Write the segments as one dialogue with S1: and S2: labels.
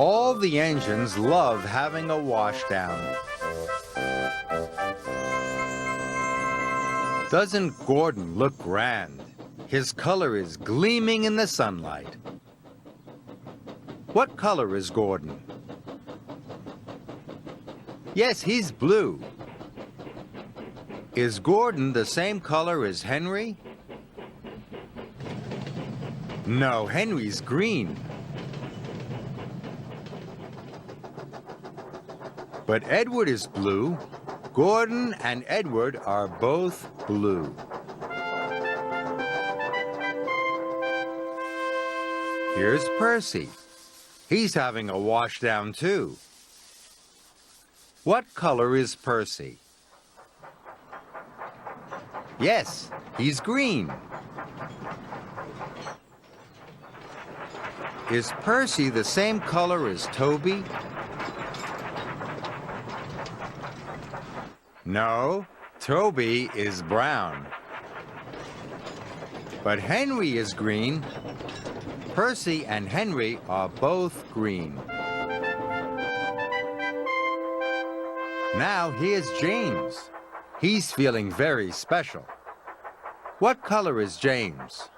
S1: All the engines love having a washdown. Doesn't Gordon look grand? His color is gleaming in the sunlight. What color is Gordon? Yes, he's blue. Is Gordon the same color as Henry? No, Henry's green. But Edward is blue. Gordon and Edward are both blue. Here's Percy. He's having a washdown too. What color is Percy? Yes, he's green. Is Percy the same color as Toby? No, Toby is brown. But Henry is green. Percy and Henry are both green. Now here's James. He's feeling very special. What color is James?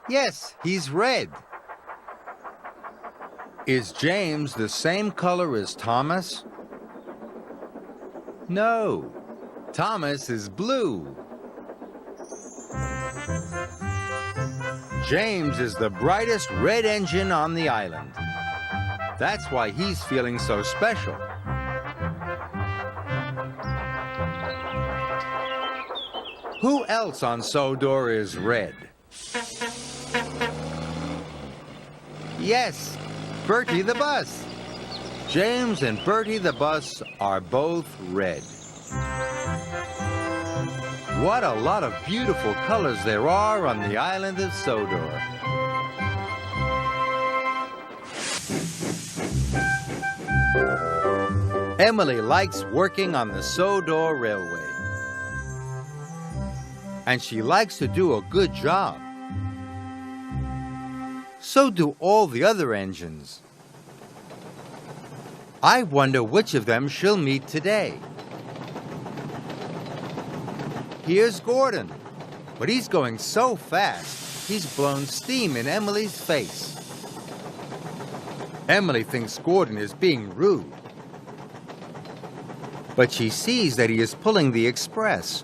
S1: Yes, he's red. Is James the same color as Thomas? No, Thomas is blue. James is the brightest red engine on the island. That's why he's feeling so special. Who else on Sodor is red? Yes, Bertie the bus. James and Bertie the bus are both red. What a lot of beautiful colors there are on the island of Sodor. Emily likes working on the Sodor Railway. And she likes to do a good job. So do all the other engines. I wonder which of them she'll meet today. Here's Gordon, but he's going so fast, he's blown steam in Emily's face. Emily thinks Gordon is being rude. But she sees that he is pulling the express.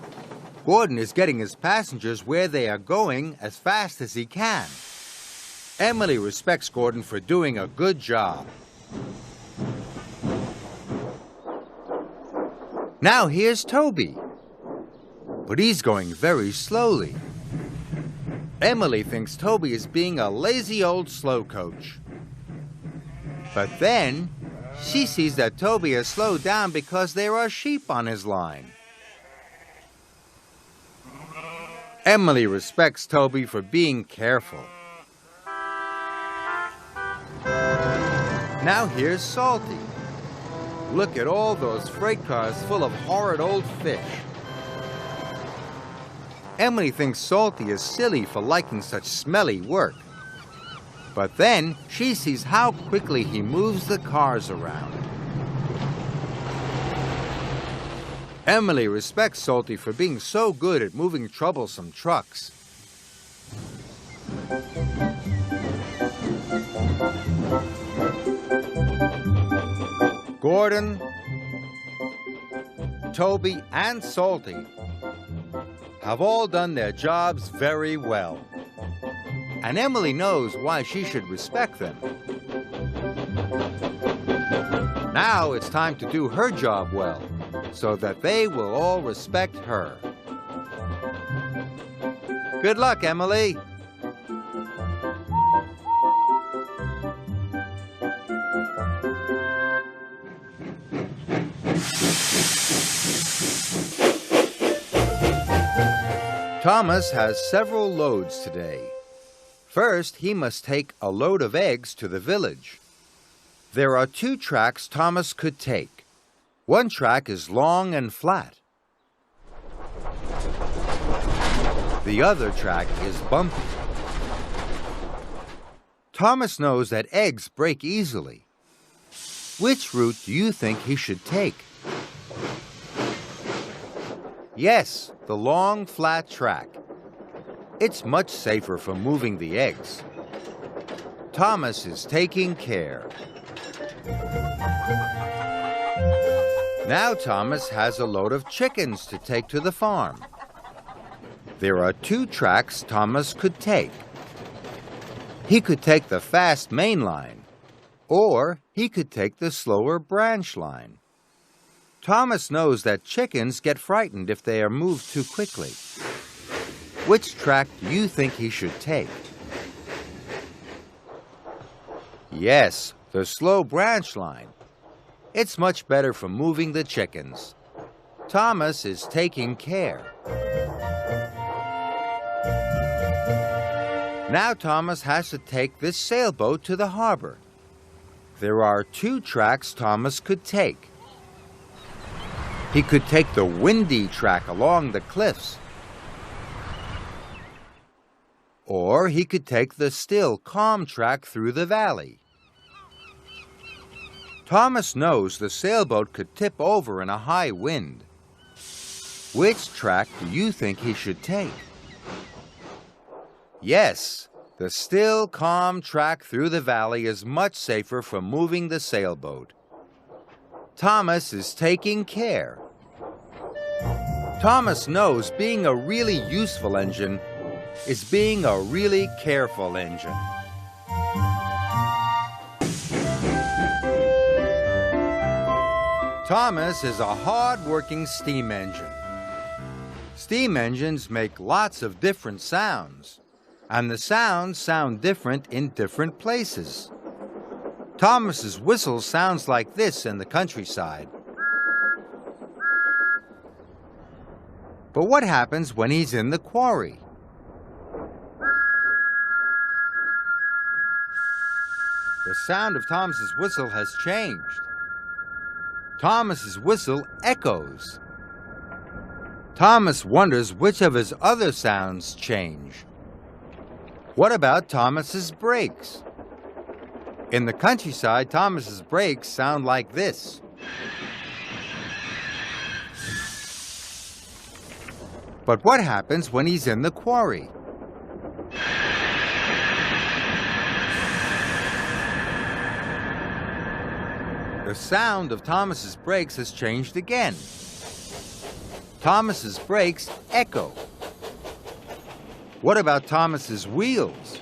S1: Gordon is getting his passengers where they are going as fast as he can. Emily respects Gordon for doing a good job. Now here's Toby, but he's going very slowly. Emily thinks Toby is being a lazy old slowcoach. But then she sees that Toby has slowed down because there are sheep on his line. Emily respects Toby for being careful. Now here's Salty. Look at all those freight cars full of horrid old fish. Emily thinks Salty is silly for liking such smelly work. But then she sees how quickly he moves the cars around. Emily respects Salty for being so good at moving troublesome trucks. Gordon, Toby, and Salty have all done their jobs very well. And Emily knows why she should respect them. Now it's time to do her job well, so that they will all respect her. Good luck, Emily. Thomas has several loads today. First, he must take a load of eggs to the village. There are 2 tracks Thomas could take. One track is long and flat. The other track is bumpy. Thomas knows that eggs break easily. Which route do you think he should take? Yes, the long, flat track. It's much safer for moving the eggs. Thomas is taking care. Now Thomas has a load of chickens to take to the farm. There are 2 tracks Thomas could take. He could take the fast main line, or he could take the slower branch line. Thomas knows that chickens get frightened if they are moved too quickly. Which track do you think he should take? Yes, the slow branch line. It's much better for moving the chickens. Thomas is taking care. Now Thomas has to take this sailboat to the harbor. There are 2 tracks Thomas could take. He could take the windy track along the cliffs. Or he could take the still, calm track through the valley. Thomas knows the sailboat could tip over in a high wind. Which track do you think he should take? Yes, the still, calm track through the valley is much safer for moving the sailboat. Thomas is taking care. Thomas knows being a really useful engine is being a really careful engine. Thomas is a hard-working steam engine. Steam engines make lots of different sounds, and the sounds sound different in different places. Thomas's whistle sounds like this in the countryside. But what happens when he's in the quarry? The sound of Thomas's whistle has changed. Thomas's whistle echoes. Thomas wonders which of his other sounds change. What about Thomas's brakes? In the countryside, Thomas's brakes sound like this. But what happens when he's in the quarry? The sound of Thomas's brakes has changed again. Thomas's brakes echo. What about Thomas's wheels?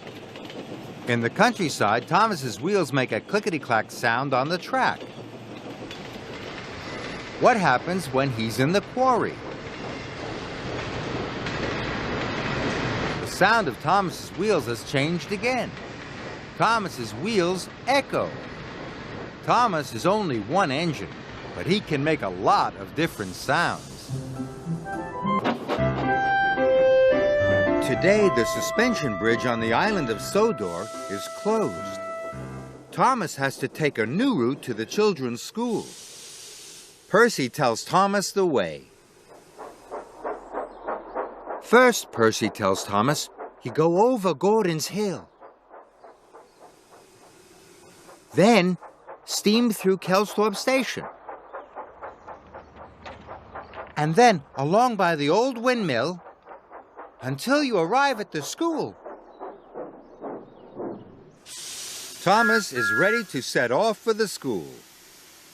S1: In the countryside, Thomas's wheels make a clickety-clack sound on the track. What happens when he's in the quarry? The sound of Thomas's wheels has changed again. Thomas's wheels echo. Thomas is only one engine, but he can make a lot of different sounds. Today, the suspension bridge on the island of Sodor is closed. Thomas has to take a new route to the children's school. Percy tells Thomas the way. First, Percy tells Thomas, you go over Gordon's Hill. Then, steam through Kelsthorpe Station. And then along by the old windmill until you arrive at the school. Thomas is ready to set off for the school.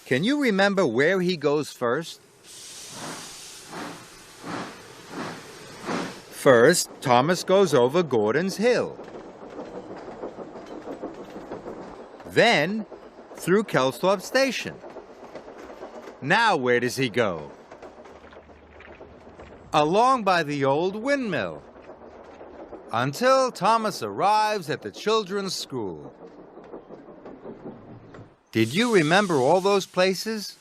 S1: Can you remember where he goes first? First, Thomas goes over Gordon's Hill. Then, through Kelsthorpe Station. Now where does he go? Along by the old windmill. Until Thomas arrives at the children's school. Did you remember all those places?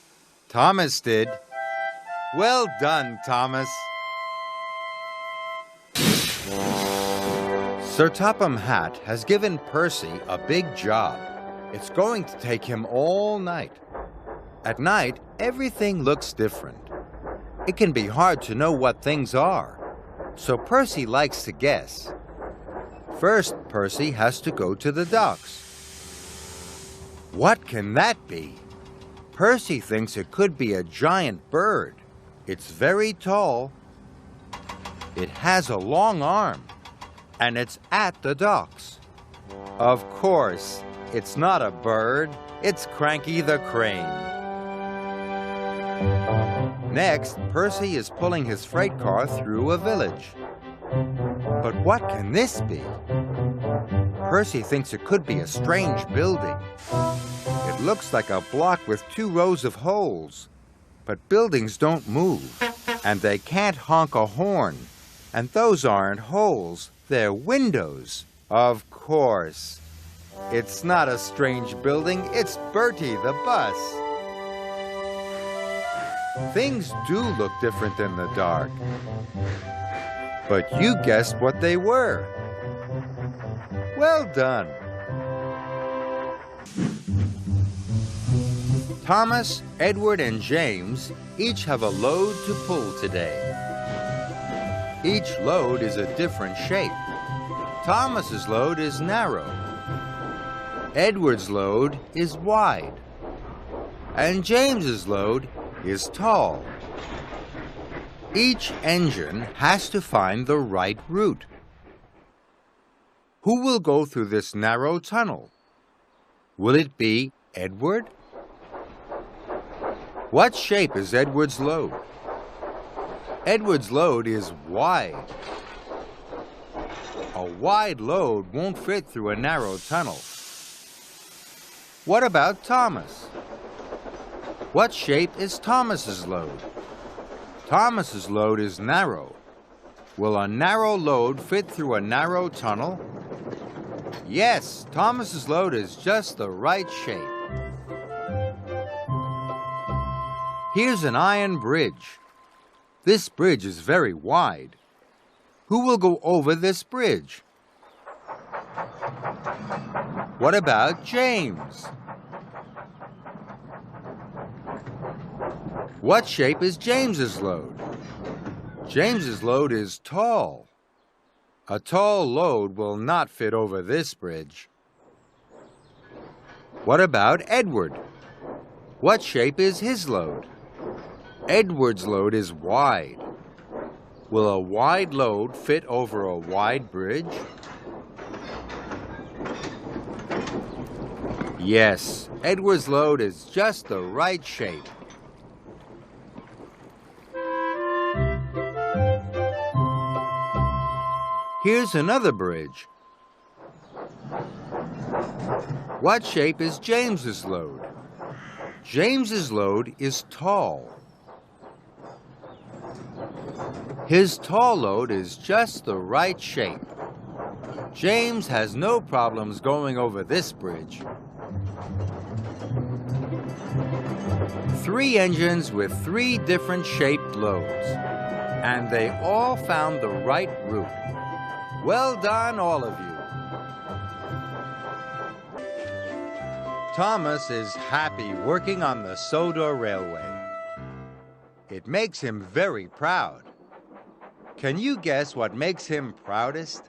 S1: Thomas did. Well done, Thomas. Sir Topham Hatt has given Percy a big job. It's going to take him all night. At night, everything looks different. It can be hard to know what things are, so Percy likes to guess. First, Percy has to go to the docks. What can that be? Percy thinks it could be a giant bird. It's very tall. It has a long arm, and it's at the docks. Of course, it's not a bird. It's Cranky the Crane. Next, Percy is pulling his freight car through a village. But what can this be? Percy thinks it could be a strange building. It looks like a block with 2 rows of holes. But buildings don't move, and they can't honk a horn. And those aren't holes, they're windows. Of course. It's not a strange building, it's Bertie the bus. Things do look different in the dark. But you guessed what they were. Well done. Thomas, Edward, and James each have a load to pull today. Each load is a different shape. Thomas's load is narrow. Edward's load is wide. And James's load is tall. Each engine has to find the right route. Who will go through this narrow tunnel? Will it be Edward? What shape is Edward's load? Edward's load is wide. A wide load won't fit through a narrow tunnel. What about Thomas? What shape is Thomas's load? Thomas's load is narrow. Will a narrow load fit through a narrow tunnel? Yes, Thomas's load is just the right shape. Here's an iron bridge. This bridge is very wide. Who will go over this bridge? What about James? What shape is James's load? James's load is tall. A tall load will not fit over this bridge. What about Edward? What shape is his load? Edward's load is wide. Will a wide load fit over a wide bridge? Yes, Edward's load is just the right shape. Here's another bridge. What shape is James's load? James's load is tall. His tall load is just the right shape. James has no problems going over this bridge. 3 engines with 3 different shaped loads, and they all found the right route. Well done, all of you. Thomas is happy working on the Sodor Railway. It makes him very proud. Can you guess what makes him proudest?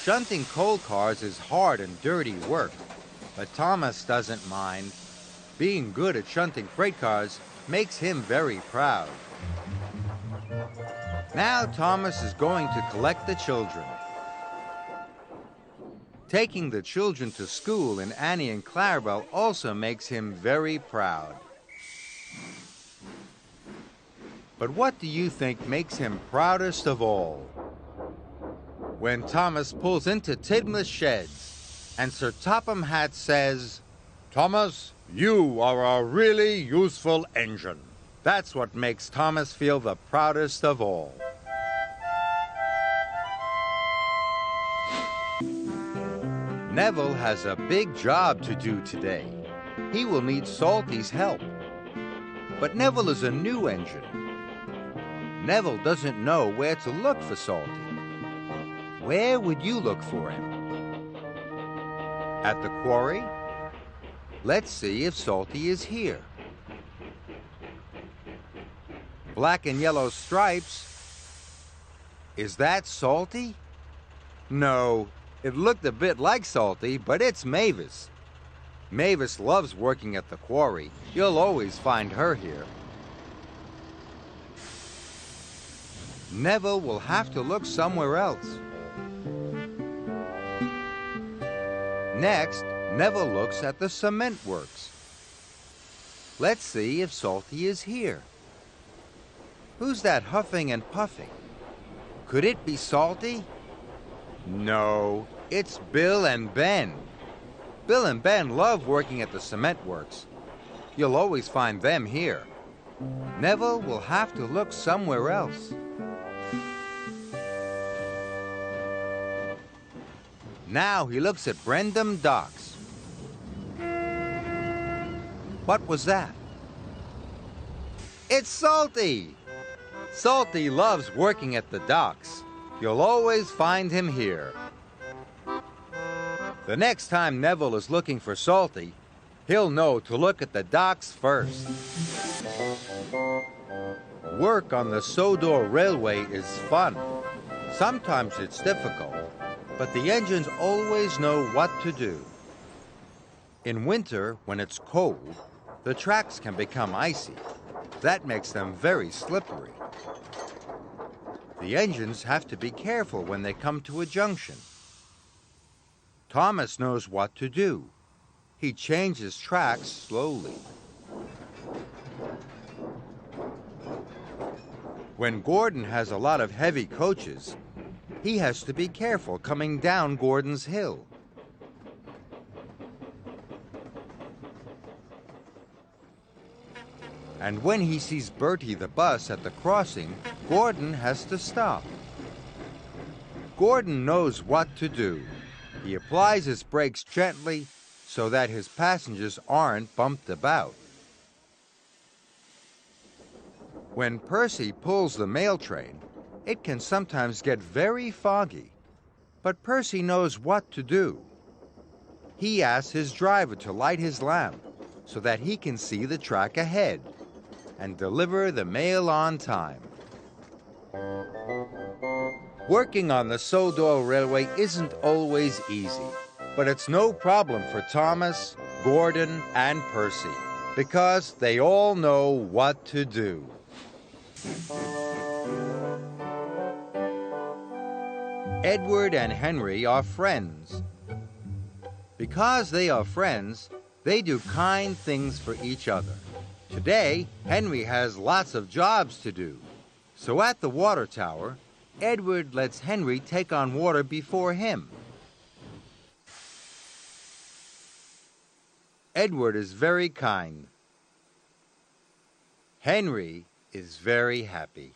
S1: Shunting coal cars is hard and dirty work, but Thomas doesn't mind. Being good at shunting freight cars makes him very proud. Now Thomas is going to collect the children. Taking the children to school in Annie and Clarabelle also makes him very proud. But what do you think makes him proudest of all? When Thomas pulls into Tidmouth Sheds and Sir Topham Hatt says, "Thomas, you are a really useful engine." That's what makes Thomas feel the proudest of all. Neville has a big job to do today. He will need Salty's help. But Neville is a new engine. Neville doesn't know where to look for Salty. Where would you look for him? At the quarry? Let's see if Salty is here. Black and yellow stripes. Is that Salty? No, it looked a bit like Salty, but it's Mavis. Mavis loves working at the quarry. You'll always find her here. Neville will have to look somewhere else. Next, Neville looks at the cement works. Let's see if Salty is here. Who's that huffing and puffing? Could it be Salty? No, it's Bill and Ben. Bill and Ben love working at the cement works. You'll always find them here. Neville will have to look somewhere else. Now he looks at Brendam Docks. What was that? It's Salty! Salty loves working at the docks. You'll always find him here. The next time Neville is looking for Salty, he'll know to look at the docks first. Work on the Sodor Railway is fun. Sometimes it's difficult, but the engines always know what to do. In winter, when it's cold, the tracks can become icy. That makes them very slippery. The engines have to be careful when they come to a junction. Thomas knows what to do. He changes tracks slowly. When Gordon has a lot of heavy coaches, he has to be careful coming down Gordon's Hill. And when he sees Bertie the bus at the crossing, Gordon has to stop. Gordon knows what to do. He applies his brakes gently so that his passengers aren't bumped about. When Percy pulls the mail train, it can sometimes get very foggy, but Percy knows what to do. He asks his driver to light his lamp so that he can see the track ahead and deliver the mail on time. Working on the Sodor Railway isn't always easy, but it's no problem for Thomas, Gordon, and Percy, because they all know what to do. Edward and Henry are friends. Because they are friends, they do kind things for each other. Today, Henry has lots of jobs to do. So at the water tower, Edward lets Henry take on water before him. Edward is very kind. Henry is very happy.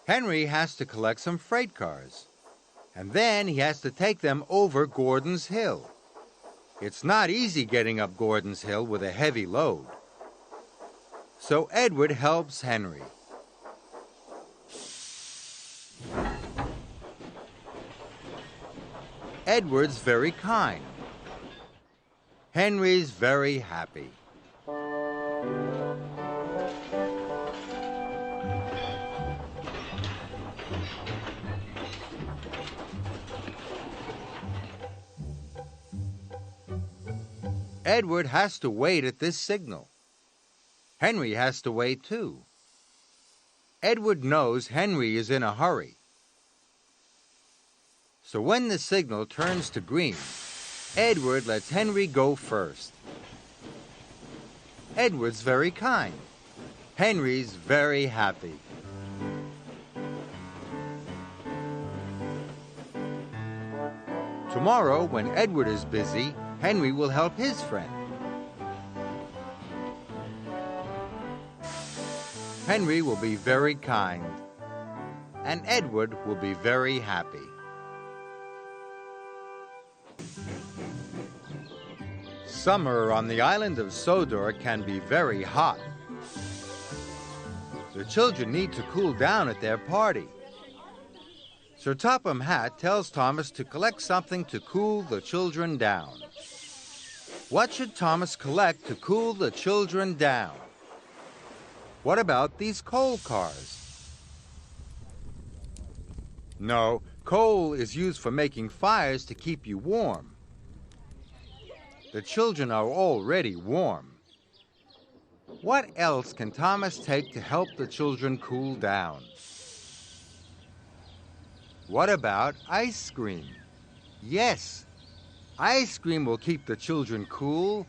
S1: Henry has to collect some freight cars, and then he has to take them over Gordon's Hill. It's not easy getting up Gordon's Hill with a heavy load. So Edward helps Henry. Edward's very kind. Henry's very happy. Edward has to wait at this signal. Henry has to wait too. Edward knows Henry is in a hurry. So when the signal turns to green, Edward lets Henry go first. Edward's very kind. Henry's very happy. Tomorrow, when Edward is busy, Henry will help his friend. Henry will be very kind, and Edward will be very happy. Summer on the island of Sodor can be very hot. The children need to cool down at their party. Sir Topham Hatt tells Thomas to collect something to cool the children down. What should Thomas collect to cool the children down? What about these coal cars? No, coal is used for making fires to keep you warm. The children are already warm. What else can Thomas take to help the children cool down? What about ice cream? Yes, ice cream will keep the children cool.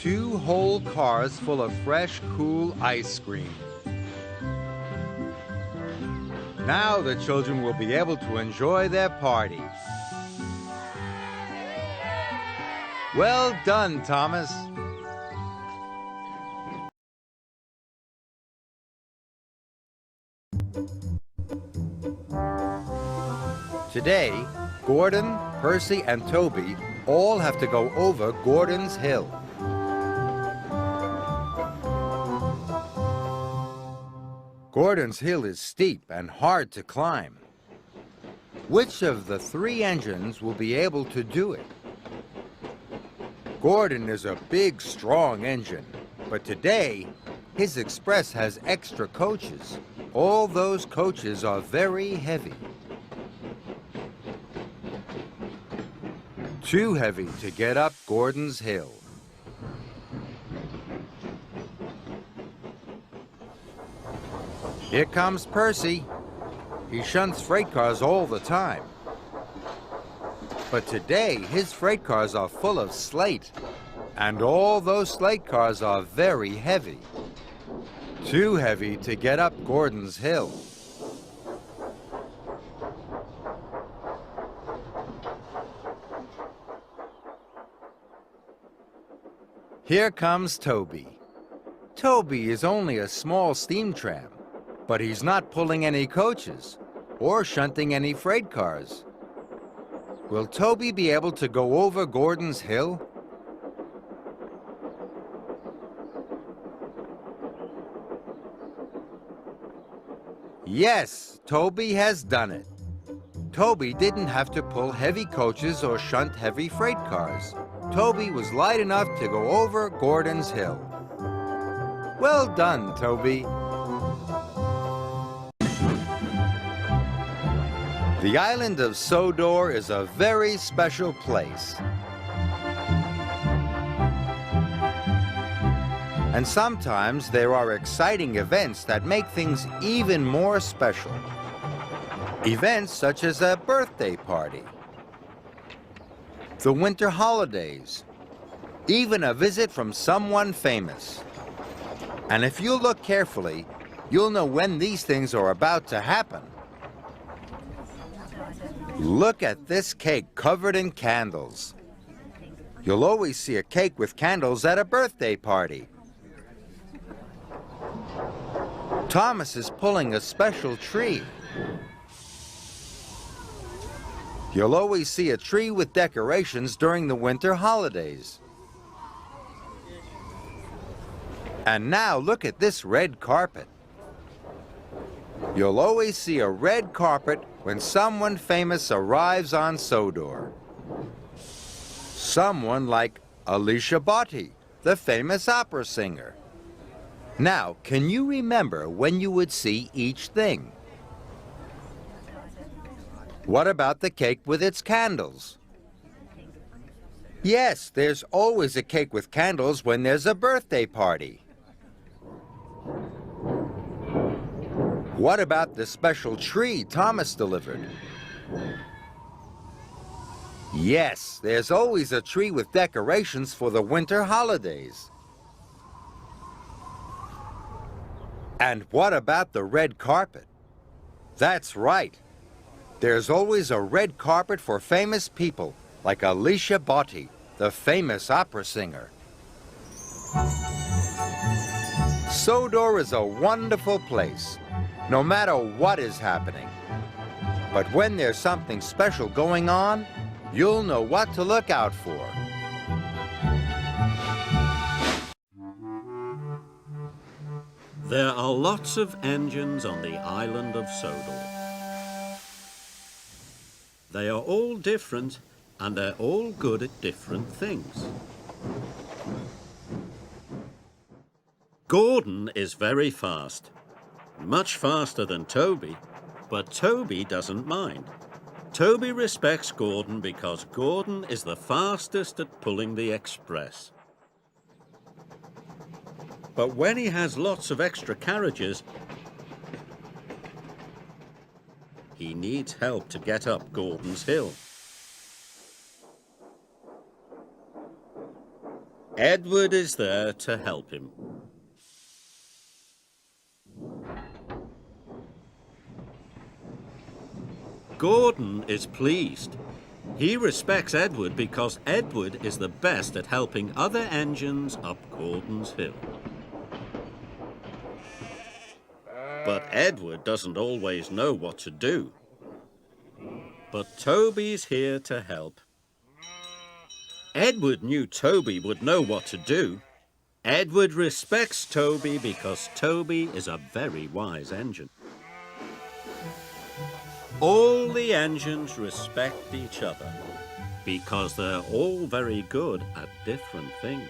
S1: 2 whole cars full of fresh, cool ice cream. Now the children will be able to enjoy their party. Well done, Thomas. Today, Gordon, Percy, and Toby all have to go over Gordon's Hill. Gordon's Hill is steep and hard to climb. Which of the 3 engines will be able to do it? Gordon is a big, strong engine, but today, his express has extra coaches. All those coaches are very heavy. Too heavy to get up Gordon's Hill. Here comes Percy. He shunts freight cars all the time. But today, his freight cars are full of slate, and all those slate cars are very heavy. Too heavy to get up Gordon's Hill. Here comes Toby. Toby is only a small steam tram, but he's not pulling any coaches or shunting any freight cars. Will Toby be able to go over Gordon's Hill? Yes, Toby has done it. Toby didn't have to pull heavy coaches or shunt heavy freight cars. Toby was light enough to go over Gordon's Hill. Well done, Toby. The island of Sodor is a very special place. And sometimes there are exciting events that make things even more special. Events such as a birthday party, the winter holidays, even a visit from someone famous. And if you look carefully, you'll know when these things are about to happen. Look at this cake covered in candles. You'll always see a cake with candles at a birthday party. Thomas is pulling a special tree. You'll always see a tree with decorations during the winter holidays. And now look at this red carpet. You'll always see a red carpet when someone famous arrives on Sodor. Someone like Alicia Botti, the famous opera singer. Now, can you remember when you would see each thing? What about the cake with its candles? Yes, there's always a cake with candles when there's a birthday party. What about the special tree Thomas delivered? Yes, there's always a tree with decorations for the winter holidays. And what about the red carpet? That's right. There's always a red carpet for famous people, like Alicia Botti, the famous opera singer. Sodor is a wonderful place, no matter what is happening. But when there's something special going on, you'll know what to look out for.
S2: There are lots of engines on the island of Sodor. They are all different, and they're all good at different things. Gordon is very fast, much faster than Toby, But Toby doesn't mind. Toby respects Gordon because Gordon is the fastest at pulling the express. But when he has lots of extra carriages, he needs help to get up Gordon's hill. Edward is there to help him. Gordon is pleased. He respects Edward because Edward is the best at helping other engines up Gordon's hill. But Edward doesn't always know what to do. But Toby's here to help. Edward knew Toby would know what to do. Edward respects Toby because Toby is a very wise engine. All the engines respect each other because they're all very good at different things.